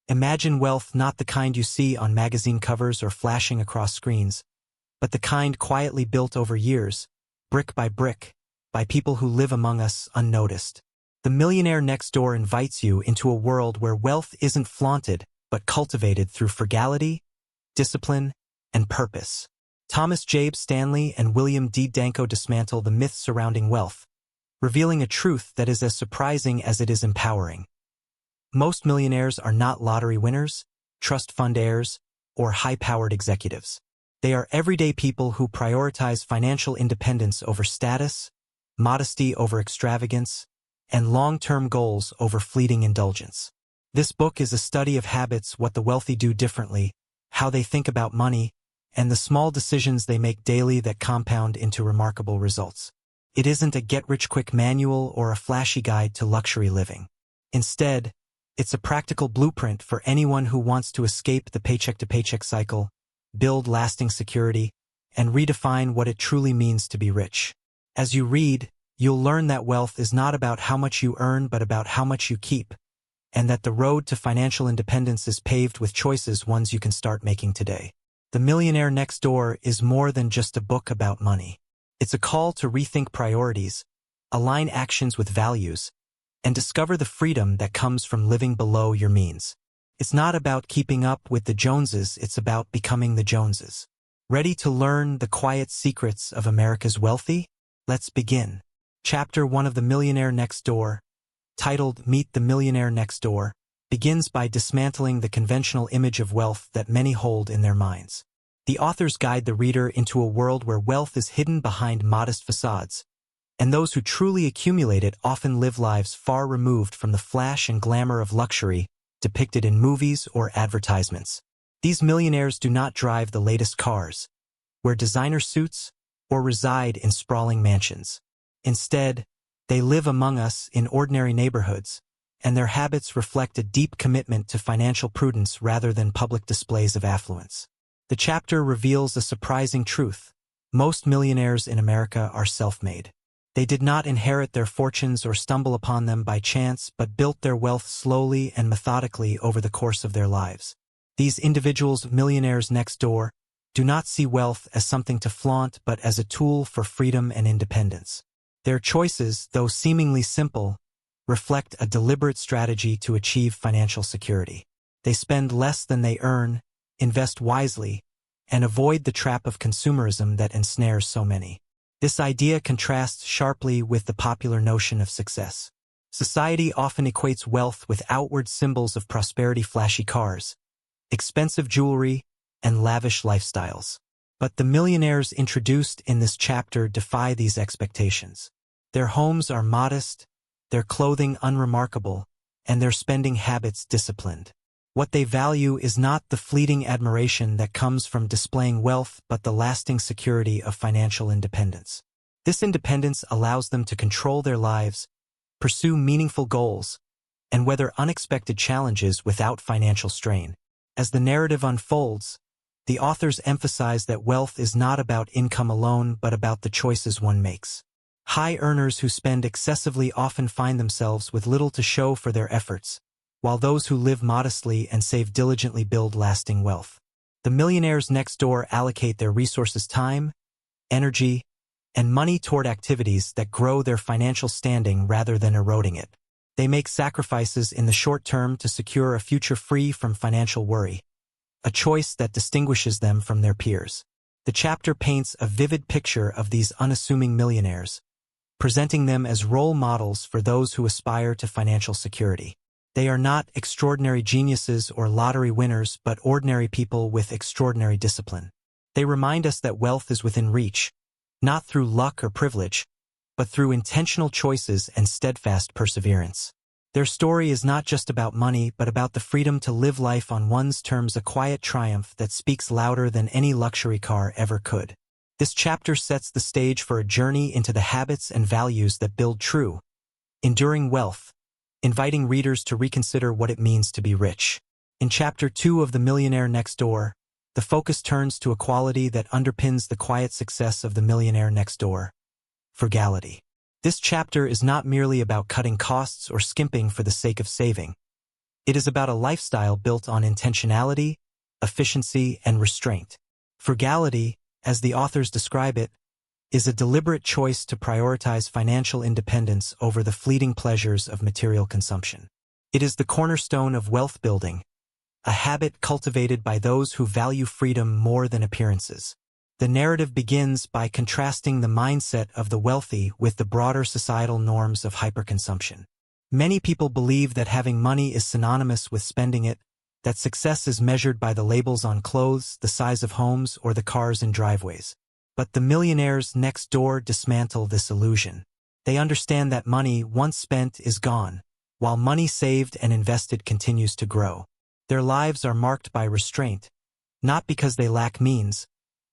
Imagine wealth not the kind you see on magazine covers or flashing across screens, but the kind quietly built over years, brick, by people who live among us unnoticed. The Millionaire Next Door invites you into a world where wealth isn't flaunted, but cultivated through frugality, discipline, and purpose. Thomas J. Stanley and William D. Danko dismantle the myths surrounding wealth, revealing a truth that is as surprising as it is empowering. Most millionaires are not lottery winners, trust fund heirs, or high-powered executives. They are everyday people who prioritize financial independence over status, modesty over extravagance, and long-term goals over fleeting indulgence. This book is a study of habits, what the wealthy do differently, how they think about money, and the small decisions they make daily that compound into remarkable results. It isn't a get-rich-quick manual or a flashy guide to luxury living. Instead, it's a practical blueprint for anyone who wants to escape the paycheck-to-paycheck cycle, build lasting security, and redefine what it truly means to be rich. As you read, you'll learn that wealth is not about how much you earn but about how much you keep, and that the road to financial independence is paved with choices, ones you can start making today. The Millionaire Next Door is more than just a book about money. It's a call to rethink priorities, align actions with values, and discover the freedom that comes from living below your means. It's not about keeping up with the Joneses, it's about becoming the Joneses. Ready to learn the quiet secrets of America's wealthy? Let's begin. Chapter 1 of The Millionaire Next Door, titled Meet the Millionaire Next Door, begins by dismantling the conventional image of wealth that many hold in their minds. The authors guide the reader into a world where wealth is hidden behind modest facades, and those who truly accumulate it often live lives far removed from the flash and glamour of luxury depicted in movies or advertisements. These millionaires do not drive the latest cars, wear designer suits, or reside in sprawling mansions. Instead, they live among us in ordinary neighborhoods, and their habits reflect a deep commitment to financial prudence rather than public displays of affluence. The chapter reveals a surprising truth. Most millionaires in America are self-made. They did not inherit their fortunes or stumble upon them by chance, but built their wealth slowly and methodically over the course of their lives. These individuals, millionaires next door, do not see wealth as something to flaunt but as a tool for freedom and independence. Their choices, though seemingly simple, reflect a deliberate strategy to achieve financial security. They spend less than they earn, invest wisely, and avoid the trap of consumerism that ensnares so many. This idea contrasts sharply with the popular notion of success. Society often equates wealth with outward symbols of prosperity, flashy cars, expensive jewelry, and lavish lifestyles. But the millionaires introduced in this chapter defy these expectations. Their homes are modest, their clothing unremarkable, and their spending habits disciplined. What they value is not the fleeting admiration that comes from displaying wealth but the lasting security of financial independence. This independence allows them to control their lives, pursue meaningful goals, and weather unexpected challenges without financial strain. As the narrative unfolds, the authors emphasize that wealth is not about income alone but about the choices one makes. High earners who spend excessively often find themselves with little to show for their efforts, while those who live modestly and save diligently build lasting wealth. The millionaires next door allocate their resources, time, energy, and money toward activities that grow their financial standing rather than eroding it. They make sacrifices in the short term to secure a future free from financial worry, a choice that distinguishes them from their peers. The chapter paints a vivid picture of these unassuming millionaires, presenting them as role models for those who aspire to financial security. They are not extraordinary geniuses or lottery winners but ordinary people with extraordinary discipline. They remind us that wealth is within reach, not through luck or privilege, but through intentional choices and steadfast perseverance. Their story is not just about money but about the freedom to live life on one's terms, a quiet triumph that speaks louder than any luxury car ever could. This chapter sets the stage for a journey into the habits and values that build true, enduring wealth, inviting readers to reconsider what it means to be rich. In Chapter 2 of The Millionaire Next Door, the focus turns to a quality that underpins the quiet success of the millionaire next door: frugality. This chapter is not merely about cutting costs or skimping for the sake of saving, It is about a lifestyle built on intentionality, efficiency, and restraint. Frugality, as the authors describe it, is a deliberate choice to prioritize financial independence over the fleeting pleasures of material consumption. It is the cornerstone of wealth building, a habit cultivated by those who value freedom more than appearances. The narrative begins by contrasting the mindset of the wealthy with the broader societal norms of hyperconsumption. Many people believe that having money is synonymous with spending it, that success is measured by the labels on clothes, the size of homes, or the cars in driveways. But the millionaires next door dismantle this illusion. They understand that money, once spent, is gone, while money saved and invested continues to grow. Their lives are marked by restraint, not because they lack means,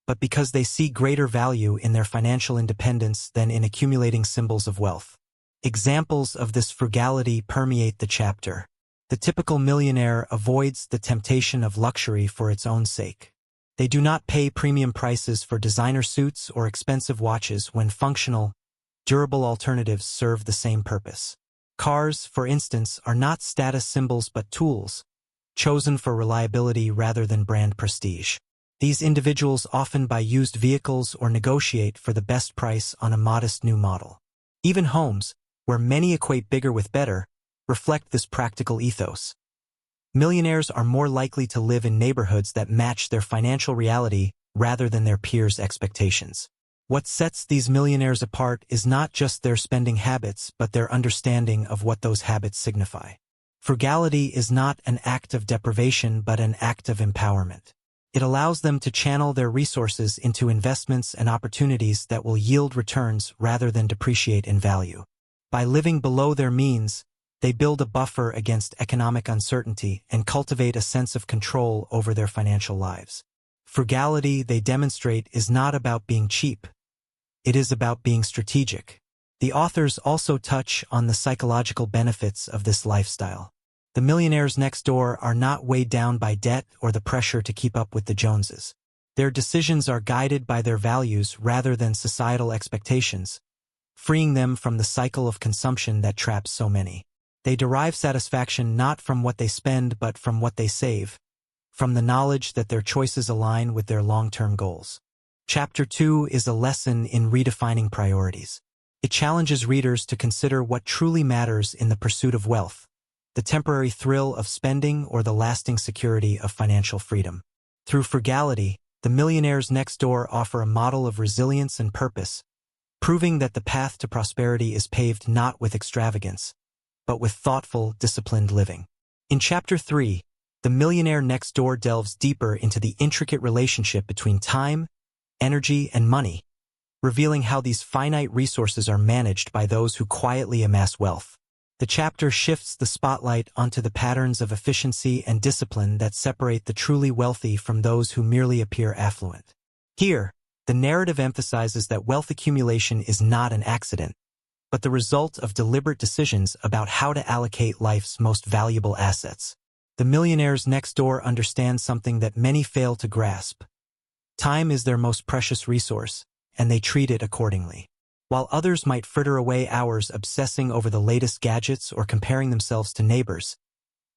but because they see greater value in their financial independence than in accumulating symbols of wealth. Examples of this frugality permeate the chapter. The typical millionaire avoids the temptation of luxury for its own sake. They do not pay premium prices for designer suits or expensive watches when functional, durable alternatives serve the same purpose. Cars, for instance, are not status symbols but tools, chosen for reliability rather than brand prestige. These individuals often buy used vehicles or negotiate for the best price on a modest new model. Even homes, where many equate bigger with better, reflect this practical ethos. Millionaires are more likely to live in neighborhoods that match their financial reality rather than their peers' expectations. What sets these millionaires apart is not just their spending habits but their understanding of what those habits signify. Frugality is not an act of deprivation but an act of empowerment. It allows them to channel their resources into investments and opportunities that will yield returns rather than depreciate in value. By living below their means, they build a buffer against economic uncertainty and cultivate a sense of control over their financial lives. Frugality, they demonstrate, is not about being cheap. It is about being strategic. The authors also touch on the psychological benefits of this lifestyle. The millionaires next door are not weighed down by debt or the pressure to keep up with the Joneses. Their decisions are guided by their values rather than societal expectations, freeing them from the cycle of consumption that traps so many. They derive satisfaction not from what they spend but from what they save, from the knowledge that their choices align with their long-term goals. Chapter 2 is a lesson in redefining priorities. It challenges readers to consider what truly matters in the pursuit of wealth, the temporary thrill of spending or the lasting security of financial freedom. Through frugality, the millionaires next door offer a model of resilience and purpose, proving that the path to prosperity is paved not with extravagance, but with thoughtful, disciplined living. In Chapter 3, the millionaire next door delves deeper into the intricate relationship between time, energy, and money, revealing how these finite resources are managed by those who quietly amass wealth. The chapter shifts the spotlight onto the patterns of efficiency and discipline that separate the truly wealthy from those who merely appear affluent. Here, the narrative emphasizes that wealth accumulation is not an accident, but the result of deliberate decisions about how to allocate life's most valuable assets. The millionaires next door understand something that many fail to grasp. Time is their most precious resource, and they treat it accordingly. While others might fritter away hours obsessing over the latest gadgets or comparing themselves to neighbors,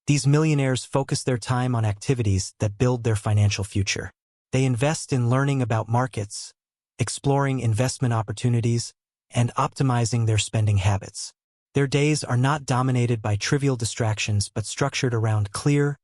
these millionaires focus their time on activities that build their financial future. They invest in learning about markets, exploring investment opportunities, and optimizing their spending habits. Their days are not dominated by trivial distractions but structured around clear,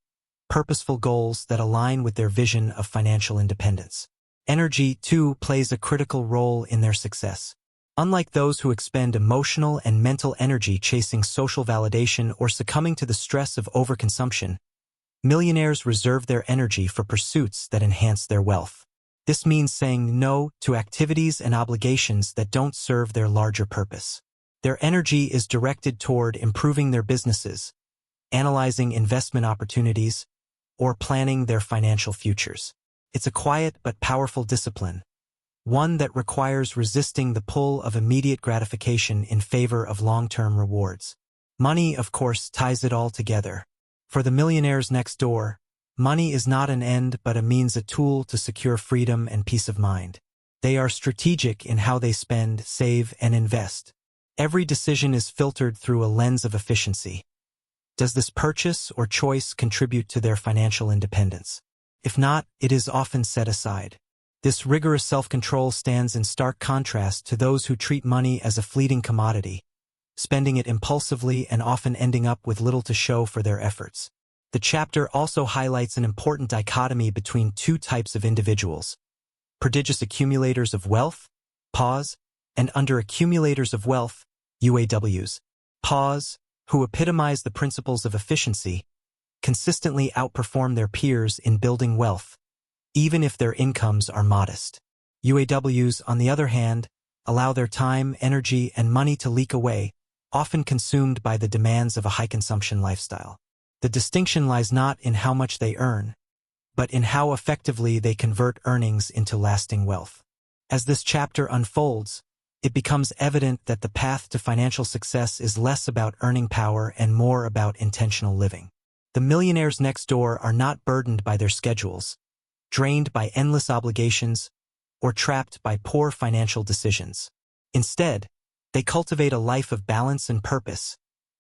purposeful goals that align with their vision of financial independence. Energy, too, plays a critical role in their success. Unlike those who expend emotional and mental energy chasing social validation or succumbing to the stress of overconsumption, millionaires reserve their energy for pursuits that enhance their wealth. This means saying no to activities and obligations that don't serve their larger purpose. Their energy is directed toward improving their businesses, analyzing investment opportunities, or planning their financial futures. It's a quiet but powerful discipline, one that requires resisting the pull of immediate gratification in favor of long-term rewards. Money, of course, ties it all together. For the millionaires next door, money is not an end but a tool to secure freedom and peace of mind. They are strategic in how they spend, save, and invest. Every decision is filtered through a lens of efficiency, Does this purchase or choice contribute to their financial independence? If not, it is often set aside. This rigorous self-control stands in stark contrast to those who treat money as a fleeting commodity, spending it impulsively and often ending up with little to show for their efforts. The chapter also highlights an important dichotomy between two types of individuals: prodigious accumulators of wealth, pause, and under-accumulators of wealth, UAWs, pause, who epitomize the principles of efficiency, consistently outperform their peers in building wealth, even if their incomes are modest. UAWs, on the other hand, allow their time, energy, and money to leak away, often consumed by the demands of a high-consumption lifestyle. The distinction lies not in how much they earn, but in how effectively they convert earnings into lasting wealth. As this chapter unfolds, it becomes evident that the path to financial success is less about earning power and more about intentional living. The millionaires next door are not burdened by their schedules, drained by endless obligations, or trapped by poor financial decisions. Instead, they cultivate a life of balance and purpose,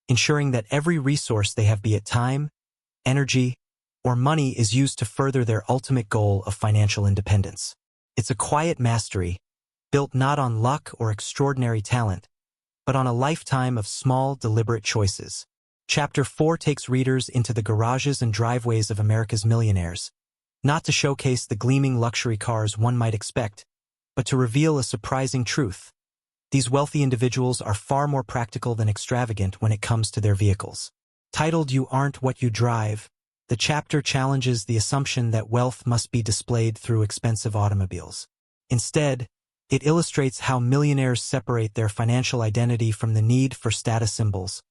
ensuring that every resource they have, be it time, energy, or money, is used to further their ultimate goal of financial independence. It's a quiet mastery, built not on luck or extraordinary talent, but on a lifetime of small, deliberate choices. Chapter 4 takes readers into the garages and driveways of America's millionaires, not to showcase the gleaming luxury cars one might expect, but to reveal a surprising truth. These wealthy individuals are far more practical than extravagant when it comes to their vehicles. Titled "You Aren't What You Drive," the chapter challenges the assumption that wealth must be displayed through expensive automobiles. Instead, it illustrates how millionaires separate their financial identity from the need for status symbols,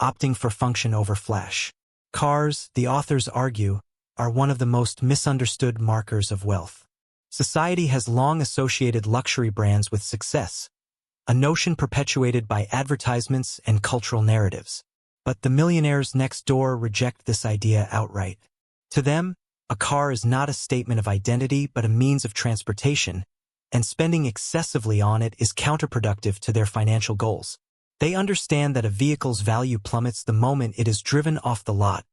opting for function over flash. Cars, the authors argue, are one of the most misunderstood markers of wealth. Society has long associated luxury brands with success, a notion perpetuated by advertisements and cultural narratives. But the millionaires next door reject this idea outright. To them, a car is not a statement of identity but a means of transportation, and spending excessively on it is counterproductive to their financial goals. They understand that a vehicle's value plummets the moment it is driven off the lot,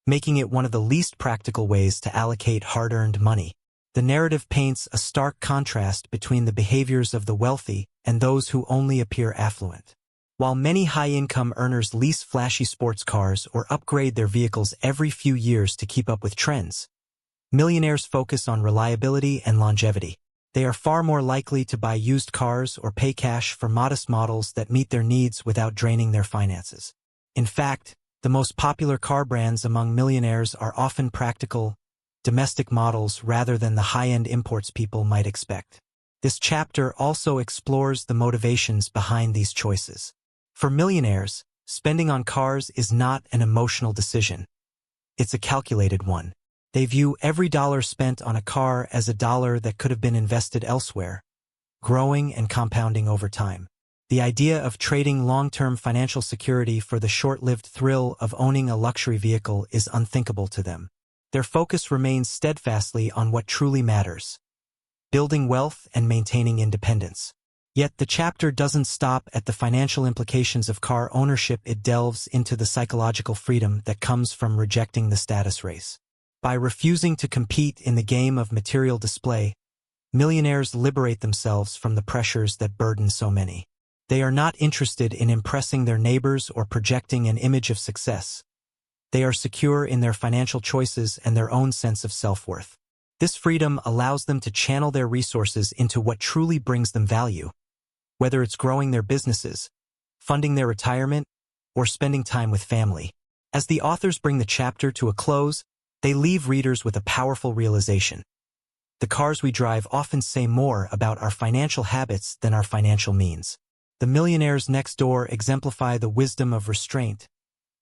making it one of the least practical ways to allocate hard-earned money. The narrative paints a stark contrast between the behaviors of the wealthy and those who only appear affluent. While many high-income earners lease flashy sports cars or upgrade their vehicles every few years to keep up with trends, millionaires focus on reliability and longevity. They are far more likely to buy used cars or pay cash for modest models that meet their needs without draining their finances. In fact, the most popular car brands among millionaires are often practical, domestic models rather than the high-end imports people might expect. This chapter also explores the motivations behind these choices. For millionaires, spending on cars is not an emotional decision. It's a calculated one. They view every dollar spent on a car as a dollar that could have been invested elsewhere, growing and compounding over time. The idea of trading long-term financial security for the short-lived thrill of owning a luxury vehicle is unthinkable to them. Their focus remains steadfastly on what truly matters: building wealth and maintaining independence. Yet the chapter doesn't stop at the financial implications of car ownership. It delves into the psychological freedom that comes from rejecting the status race. By refusing to compete in the game of material display, millionaires liberate themselves from the pressures that burden so many. They are not interested in impressing their neighbors or projecting an image of success. They are secure in their financial choices and their own sense of self-worth. This freedom allows them to channel their resources into what truly brings them value, whether it's growing their businesses, funding their retirement, or spending time with family. As the authors bring the chapter to a close, they leave readers with a powerful realization. The cars we drive often say more about our financial habits than our financial means. The millionaires next door exemplify the wisdom of restraint,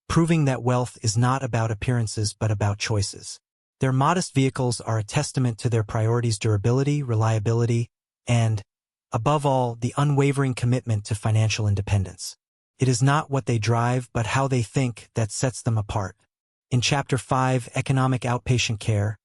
proving that wealth is not about appearances but about choices. Their modest vehicles are a testament to their priorities: durability, reliability, and, above all, the unwavering commitment to financial independence. It is not what they drive but how they think that sets them apart. In Chapter 5, Economic Outpatient Care,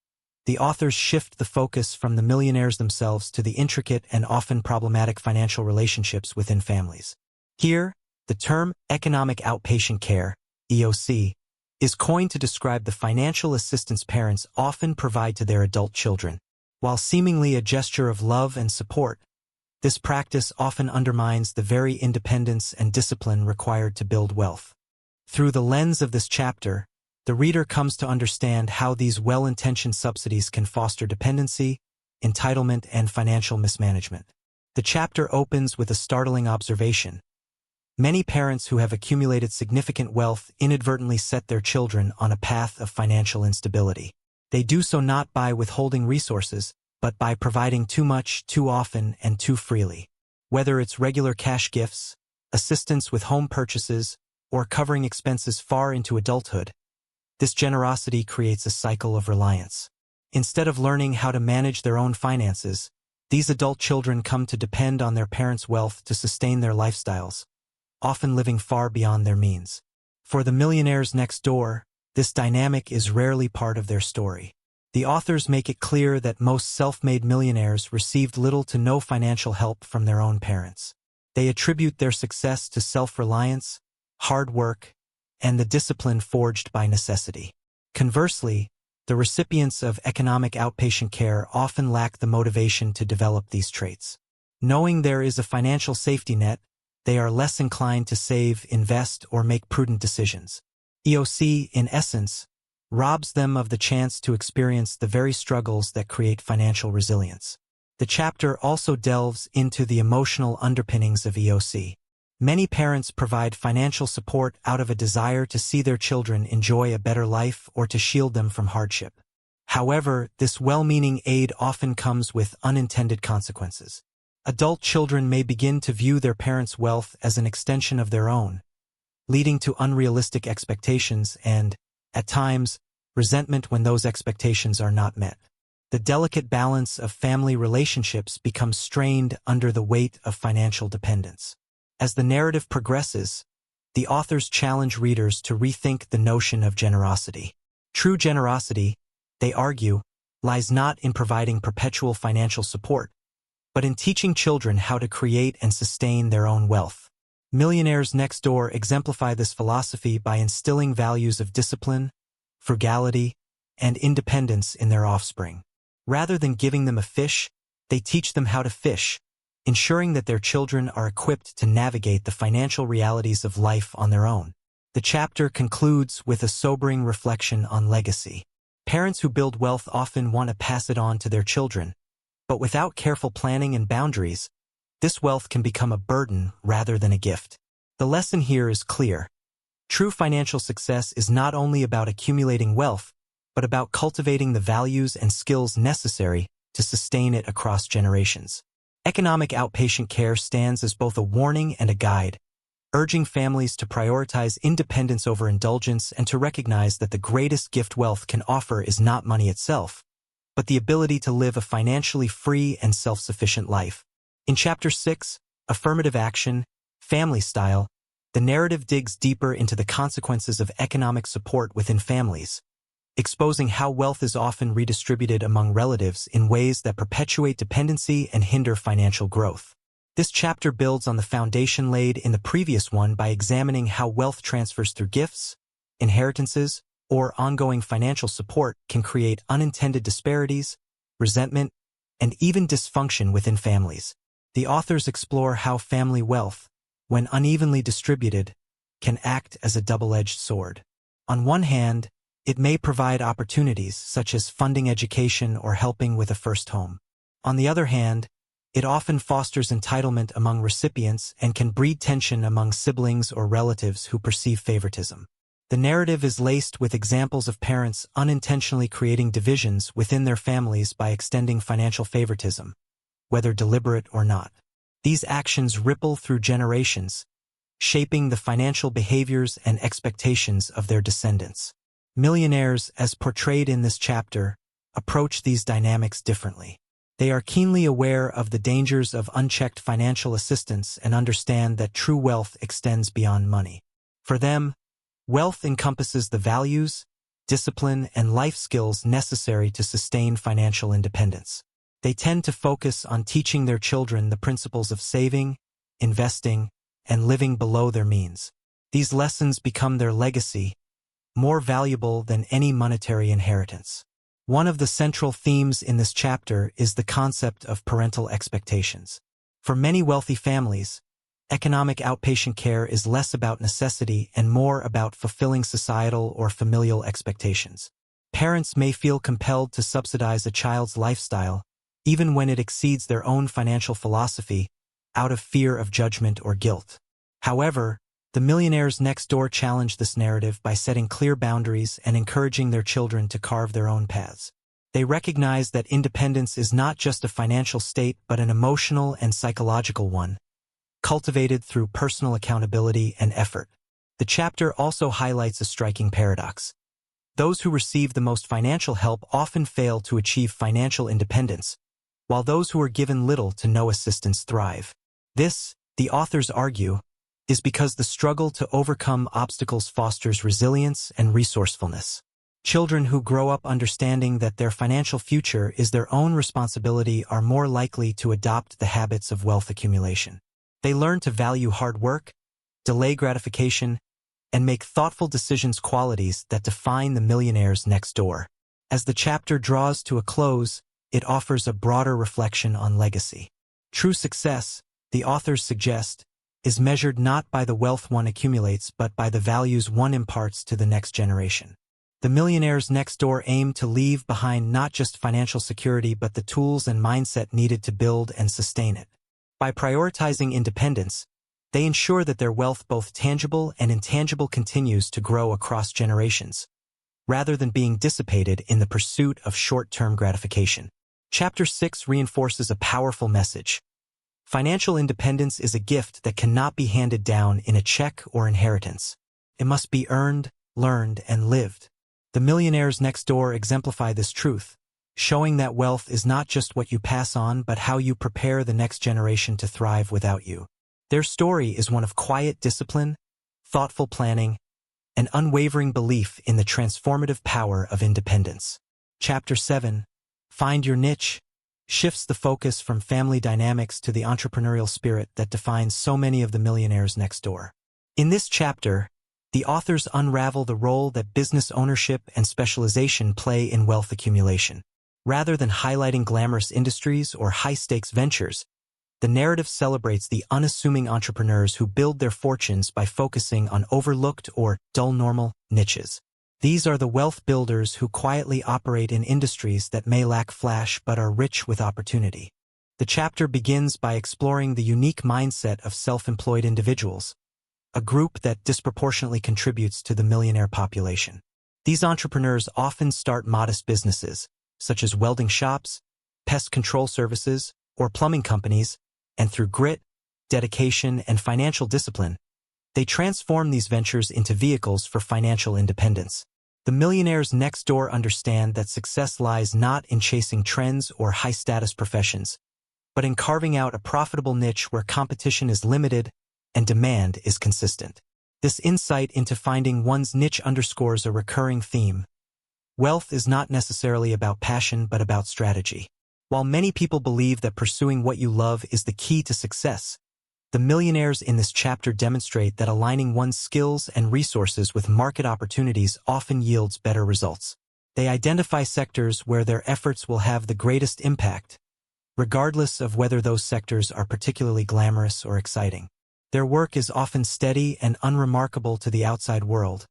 the authors shift the focus from the millionaires themselves to the intricate and often problematic financial relationships within families. Here, the term economic outpatient care, EOC, is coined to describe the financial assistance parents often provide to their adult children. While seemingly a gesture of love and support, this practice often undermines the very independence and discipline required to build wealth. Through the lens of this chapter, the reader comes to understand how these well-intentioned subsidies can foster dependency, entitlement, and financial mismanagement. The chapter opens with a startling observation. Many parents who have accumulated significant wealth inadvertently set their children on a path of financial instability. They do so not by withholding resources, but by providing too much, too often, and too freely. Whether it's regular cash gifts, assistance with home purchases, or covering expenses far into adulthood, this generosity creates a cycle of reliance. Instead of learning how to manage their own finances, these adult children come to depend on their parents' wealth to sustain their lifestyles, often living far beyond their means. For the millionaires next door, this dynamic is rarely part of their story. The authors make it clear that most self-made millionaires received little to no financial help from their own parents. They attribute their success to self-reliance, hard work, and the discipline forged by necessity. Conversely, the recipients of economic outpatient care often lack the motivation to develop these traits. Knowing there is a financial safety net, they are less inclined to save, invest, or make prudent decisions. EOC, in essence, robs them of the chance to experience the very struggles that create financial resilience. The chapter also delves into the emotional underpinnings of EOC. Many parents provide financial support out of a desire to see their children enjoy a better life or to shield them from hardship. However, this well-meaning aid often comes with unintended consequences. Adult children may begin to view their parents' wealth as an extension of their own, leading to unrealistic expectations and, at times, resentment when those expectations are not met. The delicate balance of family relationships becomes strained under the weight of financial dependence. As the narrative progresses, the authors challenge readers to rethink the notion of generosity. True generosity, they argue, lies not in providing perpetual financial support, but in teaching children how to create and sustain their own wealth. Millionaires Next Door exemplify this philosophy by instilling values of discipline, frugality, and independence in their offspring. Rather than giving them a fish, they teach them how to fish, ensuring that their children are equipped to navigate the financial realities of life on their own. The chapter concludes with a sobering reflection on legacy. Parents who build wealth often want to pass it on to their children, but without careful planning and boundaries, this wealth can become a burden rather than a gift. The lesson here is clear. True financial success is not only about accumulating wealth, but about cultivating the values and skills necessary to sustain it across generations. Economic outpatient care stands as both a warning and a guide, urging families to prioritize independence over indulgence and to recognize that the greatest gift wealth can offer is not money itself, but the ability to live a financially free and self-sufficient life. In Chapter 6, Affirmative Action, Family Style, the narrative digs deeper into the consequences of economic support within families, exposing how wealth is often redistributed among relatives in ways that perpetuate dependency and hinder financial growth. This chapter builds on the foundation laid in the previous one by examining how wealth transfers through gifts, inheritances, or ongoing financial support can create unintended disparities, resentment, and even dysfunction within families. The authors explore how family wealth, when unevenly distributed, can act as a double-edged sword. On one hand, it may provide opportunities such as funding education or helping with a first home. On the other hand, it often fosters entitlement among recipients and can breed tension among siblings or relatives who perceive favoritism. The narrative is laced with examples of parents unintentionally creating divisions within their families by extending financial favoritism, whether deliberate or not. These actions ripple through generations, shaping the financial behaviors and expectations of their descendants. Millionaires, as portrayed in this chapter, approach these dynamics differently. They are keenly aware of the dangers of unchecked financial assistance and understand that true wealth extends beyond money. For them, wealth encompasses the values, discipline, and life skills necessary to sustain financial independence. They tend to focus on teaching their children the principles of saving, investing, and living below their means. These lessons become their legacy, more valuable than any monetary inheritance. One of the central themes in this chapter is the concept of parental expectations. For many wealthy families, economic outpatient care is less about necessity and more about fulfilling societal or familial expectations. Parents may feel compelled to subsidize a child's lifestyle, even when it exceeds their own financial philosophy, out of fear of judgment or guilt. However, the Millionaires Next Door challenge this narrative by setting clear boundaries and encouraging their children to carve their own paths. They recognize that independence is not just a financial state but an emotional and psychological one, cultivated through personal accountability and effort. The chapter also highlights a striking paradox. Those who receive the most financial help often fail to achieve financial independence, while those who are given little to no assistance thrive. This, the authors argue, is because the struggle to overcome obstacles fosters resilience and resourcefulness. Children who grow up understanding that their financial future is their own responsibility are more likely to adopt the habits of wealth accumulation. They learn to value hard work, delay gratification, and make thoughtful decisions, qualities that define the millionaires next door. As the chapter draws to a close, it offers a broader reflection on legacy. True success, the authors suggest, is measured not by the wealth one accumulates but by the values one imparts to the next generation. The millionaires next door aim to leave behind not just financial security but the tools and mindset needed to build and sustain it. By prioritizing independence, they ensure that their wealth, both tangible and intangible, continues to grow across generations, rather than being dissipated in the pursuit of short-term gratification. Chapter 6 reinforces a powerful message. Financial independence is a gift that cannot be handed down in a check or inheritance. It must be earned, learned, and lived. The millionaires next door exemplify this truth, showing that wealth is not just what you pass on but how you prepare the next generation to thrive without you. Their story is one of quiet discipline, thoughtful planning, and unwavering belief in the transformative power of independence. Chapter 7, Find Your Niche, shifts the focus from family dynamics to the entrepreneurial spirit that defines so many of the millionaires next door. In this chapter, the authors unravel the role that business ownership and specialization play in wealth accumulation. Rather than highlighting glamorous industries or high-stakes ventures, the narrative celebrates the unassuming entrepreneurs who build their fortunes by focusing on overlooked or dull normal niches. These are the wealth builders who quietly operate in industries that may lack flash but are rich with opportunity. The chapter begins by exploring the unique mindset of self-employed individuals, a group that disproportionately contributes to the millionaire population. These entrepreneurs often start modest businesses, such as welding shops, pest control services, or plumbing companies, and through grit, dedication, and financial discipline, they transform these ventures into vehicles for financial independence. The millionaires next door understand that success lies not in chasing trends or high-status professions, but in carving out a profitable niche where competition is limited and demand is consistent. This insight into finding one's niche underscores a recurring theme. Wealth is not necessarily about passion but about strategy. While many people believe that pursuing what you love is the key to success, the millionaires in this chapter demonstrate that aligning one's skills and resources with market opportunities often yields better results. They identify sectors where their efforts will have the greatest impact, regardless of whether those sectors are particularly glamorous or exciting. Their work is often steady and unremarkable to the outside world,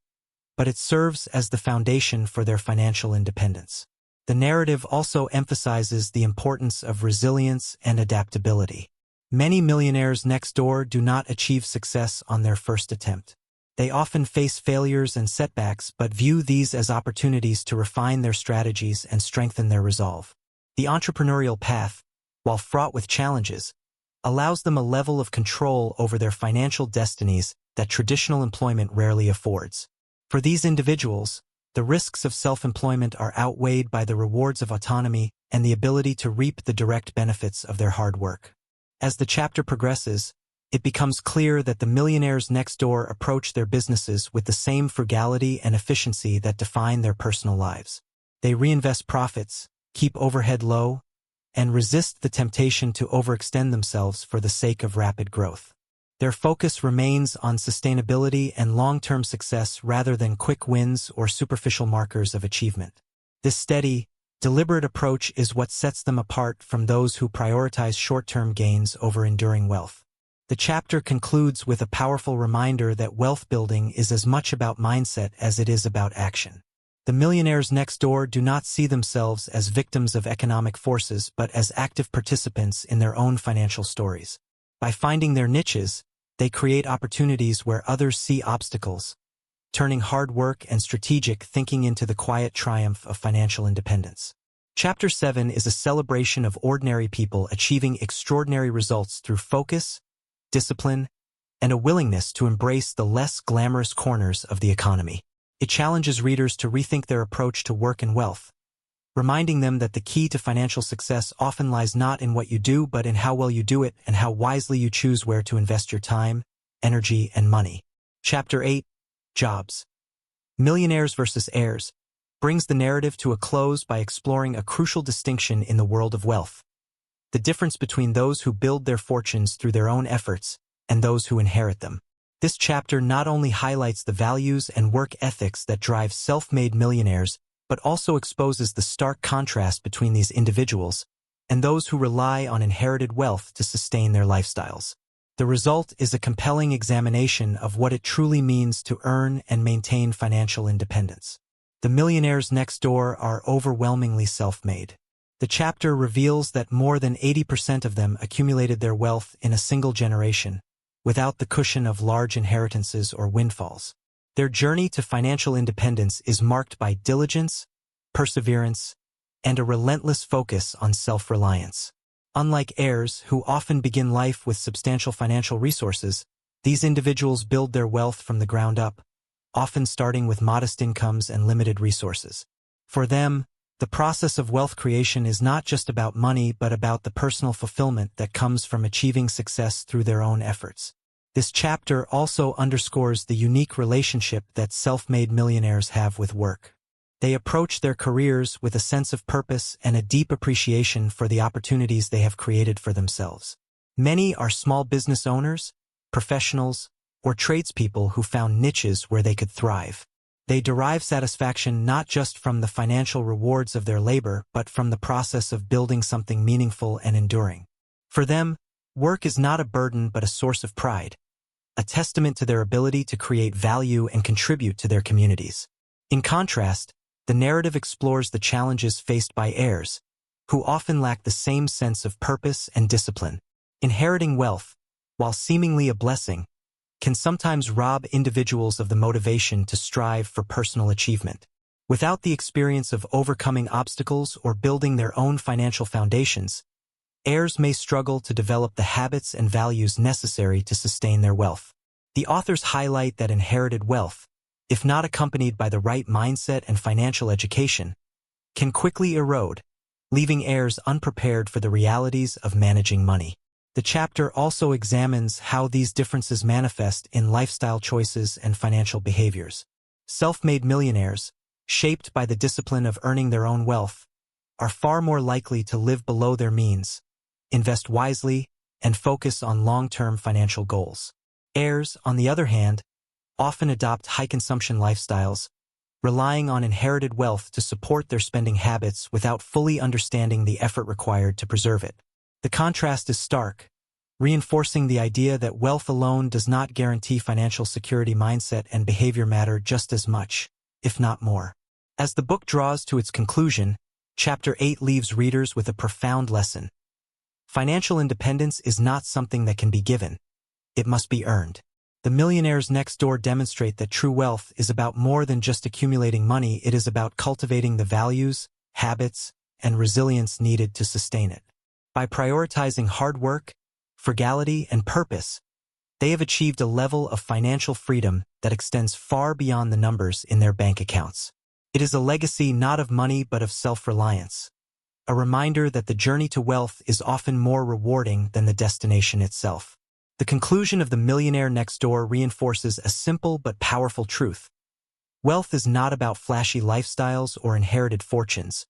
but it serves as the foundation for their financial independence. The narrative also emphasizes the importance of resilience and adaptability. Many millionaires next door do not achieve success on their first attempt. They often face failures and setbacks but view these as opportunities to refine their strategies and strengthen their resolve. The entrepreneurial path, while fraught with challenges, allows them a level of control over their financial destinies that traditional employment rarely affords. For these individuals, the risks of self-employment are outweighed by the rewards of autonomy and the ability to reap the direct benefits of their hard work. As the chapter progresses, it becomes clear that the millionaires next door approach their businesses with the same frugality and efficiency that define their personal lives. They reinvest profits, keep overhead low, and resist the temptation to overextend themselves for the sake of rapid growth. Their focus remains on sustainability and long-term success rather than quick wins or superficial markers of achievement. This steady, deliberate approach is what sets them apart from those who prioritize short-term gains over enduring wealth. The chapter concludes with a powerful reminder that wealth building is as much about mindset as it is about action. The millionaires next door do not see themselves as victims of economic forces but as active participants in their own financial stories. By finding their niches, they create opportunities where others see obstacles, turning hard work and strategic thinking into the quiet triumph of financial independence. Chapter 7 is a celebration of ordinary people achieving extraordinary results through focus, discipline, and a willingness to embrace the less glamorous corners of the economy. It challenges readers to rethink their approach to work and wealth, reminding them that the key to financial success often lies not in what you do but in how well you do it and how wisely you choose where to invest your time, energy, and money. Chapter 8, Jobs. Millionaires versus Heirs, brings the narrative to a close by exploring a crucial distinction in the world of wealth: the difference between those who build their fortunes through their own efforts and those who inherit them. This chapter not only highlights the values and work ethics that drive self-made millionaires, but also exposes the stark contrast between these individuals and those who rely on inherited wealth to sustain their lifestyles. The result is a compelling examination of what it truly means to earn and maintain financial independence. The millionaires next door are overwhelmingly self-made. The chapter reveals that more than 80% of them accumulated their wealth in a single generation, without the cushion of large inheritances or windfalls. Their journey to financial independence is marked by diligence, perseverance, and a relentless focus on self-reliance. Unlike heirs, who often begin life with substantial financial resources, these individuals build their wealth from the ground up, often starting with modest incomes and limited resources. For them, the process of wealth creation is not just about money but about the personal fulfillment that comes from achieving success through their own efforts. This chapter also underscores the unique relationship that self-made millionaires have with work. They approach their careers with a sense of purpose and a deep appreciation for the opportunities they have created for themselves. Many are small business owners, professionals, or tradespeople who found niches where they could thrive. They derive satisfaction not just from the financial rewards of their labor but from the process of building something meaningful and enduring. For them, work is not a burden but a source of pride, a testament to their ability to create value and contribute to their communities. In contrast, the narrative explores the challenges faced by heirs, who often lack the same sense of purpose and discipline. Inheriting wealth, while seemingly a blessing, can sometimes rob individuals of the motivation to strive for personal achievement. Without the experience of overcoming obstacles or building their own financial foundations, heirs may struggle to develop the habits and values necessary to sustain their wealth. The authors highlight that inherited wealth, if not accompanied by the right mindset and financial education, can quickly erode, leaving heirs unprepared for the realities of managing money. The chapter also examines how these differences manifest in lifestyle choices and financial behaviors. Self-made millionaires, shaped by the discipline of earning their own wealth, are far more likely to live below their means, invest wisely, and focus on long-term financial goals. Heirs, on the other hand, often adopt high-consumption lifestyles, relying on inherited wealth to support their spending habits without fully understanding the effort required to preserve it. The contrast is stark, reinforcing the idea that wealth alone does not guarantee financial security. Mindset and behavior matter just as much, if not more. As the book draws to its conclusion, Chapter 8 leaves readers with a profound lesson. Financial independence is not something that can be given. It must be earned. The millionaires next door demonstrate that true wealth is about more than just accumulating money. It is about cultivating the values, habits, and resilience needed to sustain it. By prioritizing hard work, frugality, and purpose, they have achieved a level of financial freedom that extends far beyond the numbers in their bank accounts. It is a legacy not of money but of self-reliance, a reminder that the journey to wealth is often more rewarding than the destination itself. The conclusion of The Millionaire Next Door reinforces a simple but powerful truth. Wealth is not about flashy lifestyles or inherited fortunes,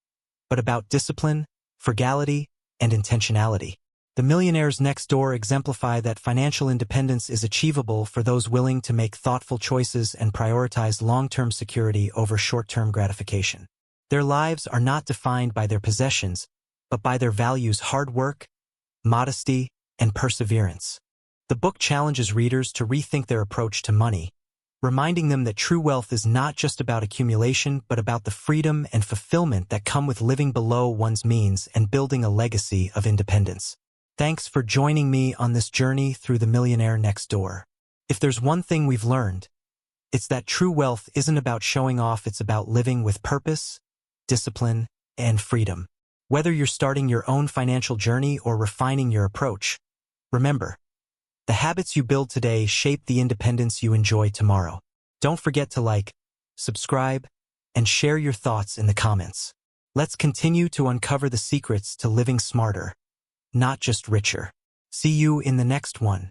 but about discipline, frugality, and intentionality. The Millionaires Next Door exemplify that financial independence is achievable for those willing to make thoughtful choices and prioritize long-term security over short-term gratification. Their lives are not defined by their possessions, but by their values: hard work, modesty, and perseverance. The book challenges readers to rethink their approach to money, reminding them that true wealth is not just about accumulation, but about the freedom and fulfillment that come with living below one's means and building a legacy of independence. Thanks for joining me on this journey through The Millionaire Next Door. If there's one thing we've learned, it's that true wealth isn't about showing off, it's about living with purpose, discipline, and freedom. Whether you're starting your own financial journey or refining your approach, remember, the habits you build today shape the independence you enjoy tomorrow. Don't forget to like, subscribe, and share your thoughts in the comments. Let's continue to uncover the secrets to living smarter, not just richer. See you in the next one.